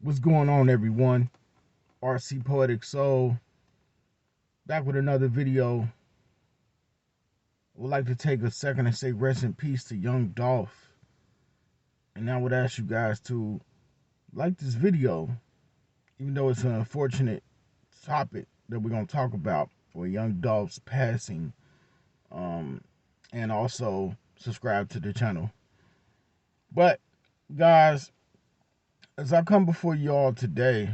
What's going on, everyone? RC Poetic Soul back with another video. Would like to take a second and say rest in peace to Young Dolph. And I would ask you guys to like this video, even though it's an unfortunate topic that we're gonna talk about with Young Dolph's passing. Um, and also subscribe to the channel. But guys, as I come before y'all today,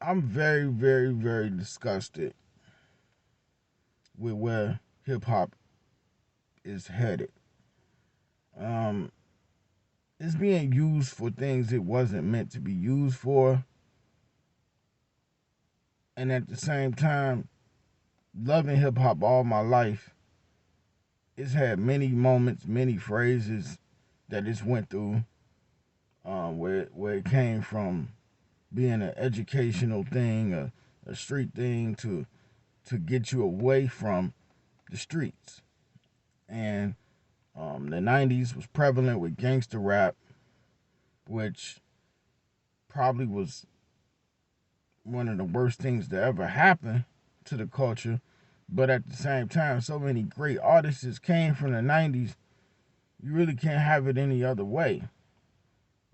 I'm very, very, very disgusted with where hip hop is headed. Um, it's being used for things it wasn't meant to be used for, and at the same time, loving hip hop all my life, it's had many moments, many phrases that it's went through, where it came from being an educational thing, a street thing to get you away from the streets. And the 90s was prevalent with gangster rap, which probably was one of the worst things to ever happen to the culture. But at the same time, so many great artists came from the 90s, you really can't have it any other way.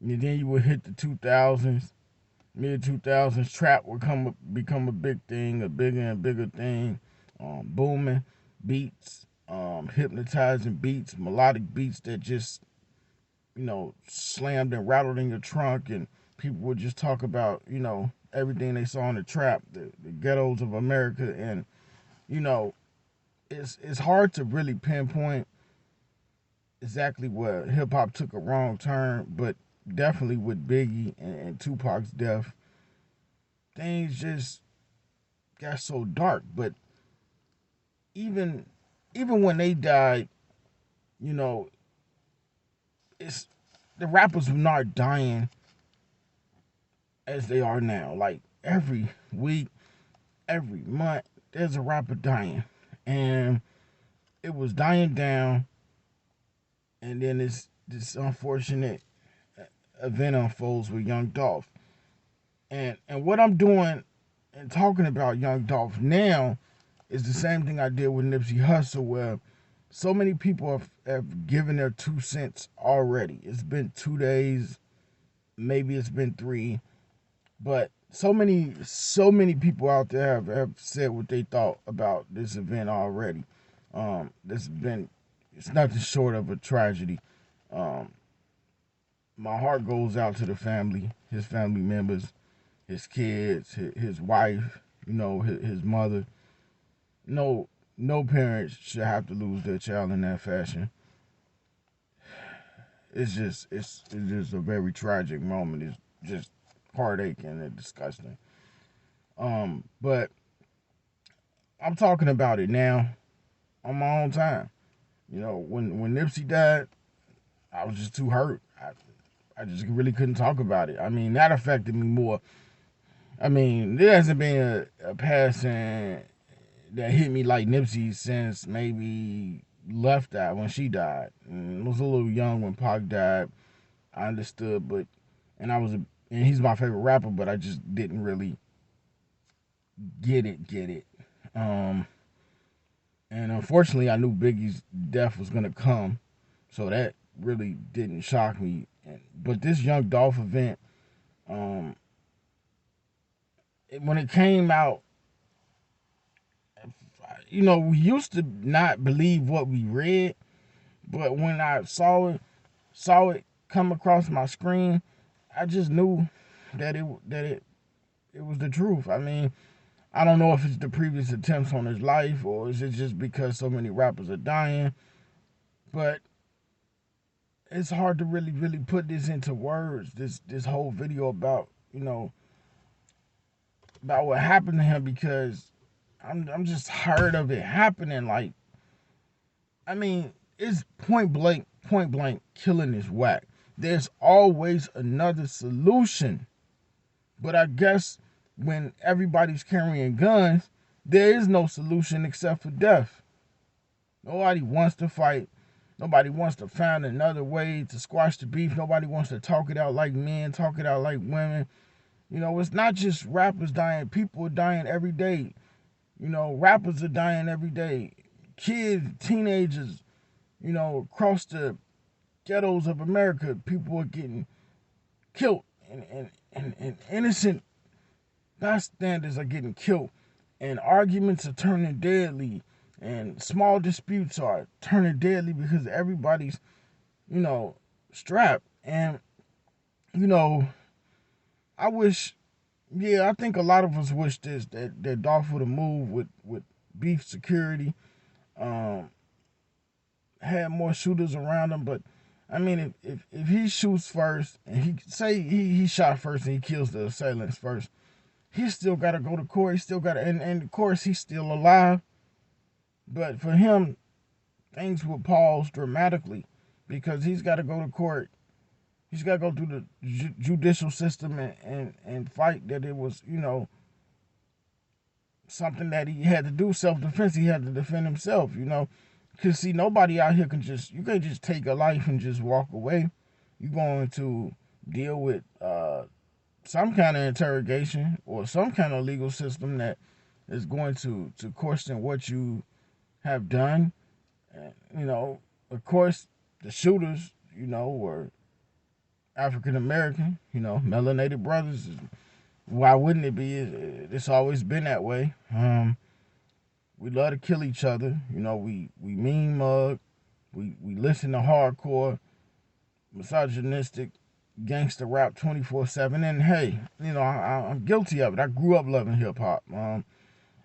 And then you would hit the 2000s, mid 2000s, trap would become a big thing, a bigger and bigger thing, booming beats, hypnotizing beats, melodic beats that just slammed and rattled in your trunk, and people would just talk about, everything they saw in the trap, the ghettos of America, and you know, it's hard to really pinpoint exactly where hip hop took a wrong turn, but definitely with Biggie and Tupac's death, things just got so dark. But even even when they died, you know, it's the rappers were not dying as they are now. Like every week, every month, there's a rapper dying, and it was dying down, and then this unfortunate event unfolds with Young Dolph, and what I'm doing and talking about Young Dolph now is the same thing I did with Nipsey Hussle, where so many people have given their 2 cents already. It's been 2 days, maybe it's been three, but so many people out there have said what they thought about this event already. This has been it's nothing short of a tragedy. Um, my heart goes out to the family, his family members, his kids, his wife, his mother. No, no parents should have to lose their child in that fashion. It's just a very tragic moment. It's just heartaching and disgusting. But I'm talking about it now on my own time. When Nipsey died, I was just too hurt. I just really couldn't talk about it. I mean, that affected me more. I mean, there hasn't been a passing that hit me like Nipsey since maybe Left Eye when she died. And I was a little young when Pac died. I understood, but and he's my favorite rapper, but I just didn't really get it. Um, and unfortunately, I knew Biggie's death was gonna come, so that really didn't shock me. But this Young Dolph event, um, when it came out, we used to not believe what we read, but when I saw it come across my screen, I just knew that it was the truth. I mean, I don't know if it's the previous attempts on his life or is it just because so many rappers are dying, but it's hard to really put this into words. This whole video about about what happened to him, because I'm just tired of it happening. Like, I mean, it's point blank killing is whack. There's always another solution. But I guess when everybody's carrying guns, there is no solution except for death. Nobody wants to fight. Nobody wants to find another way to squash the beef. Nobody wants to talk it out like men, talk it out like women. It's not just rappers dying. People are dying every day. Rappers are dying every day. Kids, teenagers, across the ghettos of America, people are getting killed. And innocent bystanders are getting killed. And arguments are turning deadly. And small disputes are turning deadly because everybody's, strapped. And, you know, I wish, yeah, I think a lot of us wish this, that Dolph would have moved with beef security, um, had more shooters around him. But I mean, if he shoots first and he shot first and he kills the assailants first, he still got to go to court. He still got to, and of course he's still alive. But for him, things will pause dramatically because he's got to go to court. He's got to go through the judicial system and fight that it was, something that he had to do, self-defense. He had to defend himself, Because, see, nobody out here you can't just take a life and just walk away. You're going to deal with some kind of interrogation or some kind of legal system that is going to question what you have done. Of course, the shooters, were African American, melanated brothers. Why wouldn't it be? It's always been that way. We love to kill each other. We mean mug. We listen to hardcore, misogynistic, gangster rap 24/7. And hey, I'm guilty of it. I grew up loving hip hop. In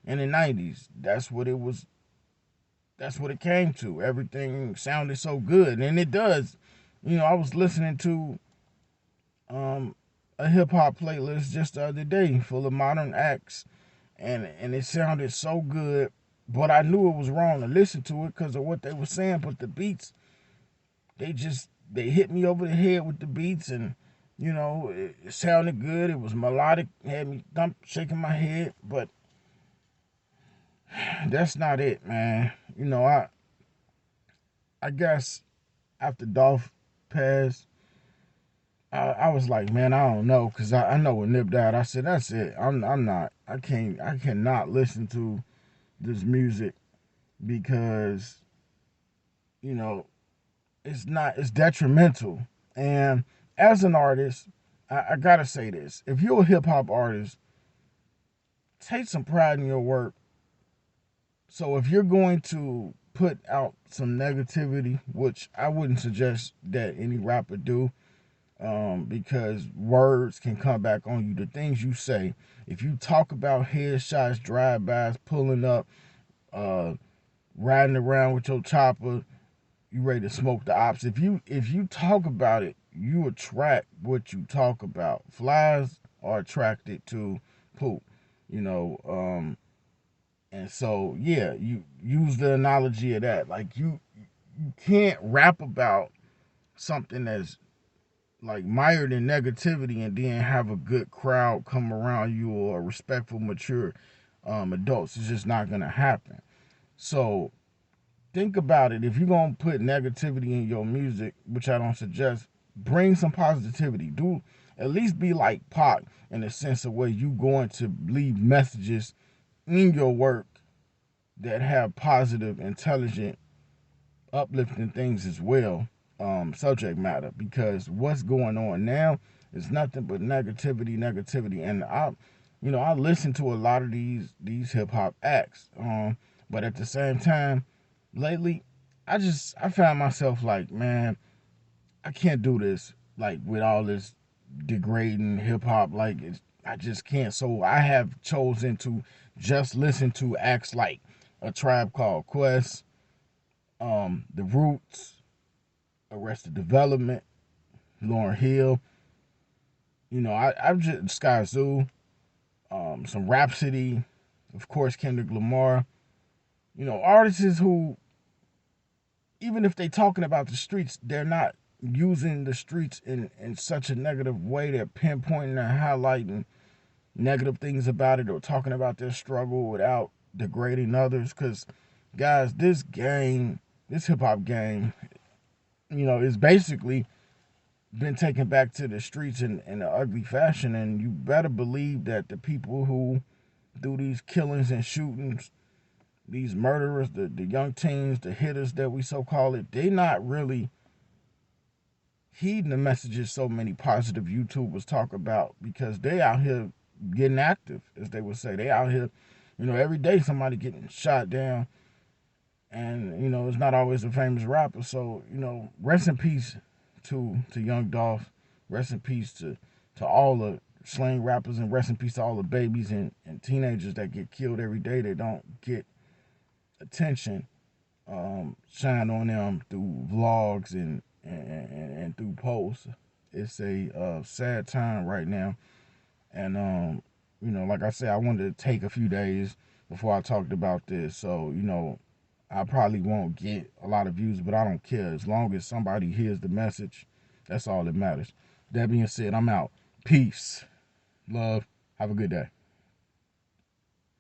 the 90s, that's what it was. That's what it came to. Everything sounded so good, and it does. I was listening to a hip hop playlist just the other day full of modern acts, and it sounded so good. But I knew it was wrong to listen to it because of what they were saying. But the beats, they hit me over the head with the beats, and it sounded good. It was melodic, had me shaking my head. But that's not it, man. I guess after Dolph passed, I was like, man, I don't know, cause I know when Nip died, I said that's it. I cannot listen to this music because it's detrimental. And as an artist, I gotta say this: if you're a hip hop artist, take some pride in your work. So if you're going to put out some negativity, which I wouldn't suggest that any rapper do, because words can come back on you. The things you say, if you talk about headshots, drive-bys, pulling up, riding around with your chopper, you ready to smoke the ops. If you talk about it, you attract what you talk about. Flies are attracted to poop, you know. And so yeah, you use the analogy of that. Like you can't rap about something that's like mired in negativity and then have a good crowd come around you or respectful, mature adults. It's just not gonna happen. So think about it. If you're gonna put negativity in your music, which I don't suggest, bring some positivity. Do at least be like Pac in the sense of where you going to leave messages in your work that have positive, intelligent, uplifting things as well, subject matter, because what's going on now is nothing but negativity. And I listen to a lot of these hip hop acts, but at the same time, lately, I found myself like, man, I can't do this like with all this degrading hip hop. Like I just can't. So I have chosen to just listen to acts like A Tribe Called Quest, The Roots, Arrested Development, Lauryn Hill. I've just Sky Zoo, some Rhapsody, of course Kendrick Lamar. Artists who, even if they talking about the streets, they're not using the streets in such a negative way. They're pinpointing and highlighting negative things about it or talking about their struggle without degrading others. Because, guys, this hip hop game, it's basically been taken back to the streets in an ugly fashion. And you better believe that the people who do these killings and shootings, these murderers, the young teens, the hitters that we so call it, they not really heeding the messages so many positive YouTubers talk about, because they out here getting active, as they would say. They out here, every day somebody getting shot down, and it's not always a famous rapper. So rest in peace to Young Dolph. Rest in peace to all the slang rappers, and rest in peace to all the babies and teenagers that get killed every day. They don't get attention shine on them through vlogs and through posts. It's a sad time right now, and like I said, I wanted to take a few days before I talked about this. So I probably won't get a lot of views, but I don't care. As long as somebody hears the message, that's all that matters. That being said, I'm out. Peace, love. Have a good day.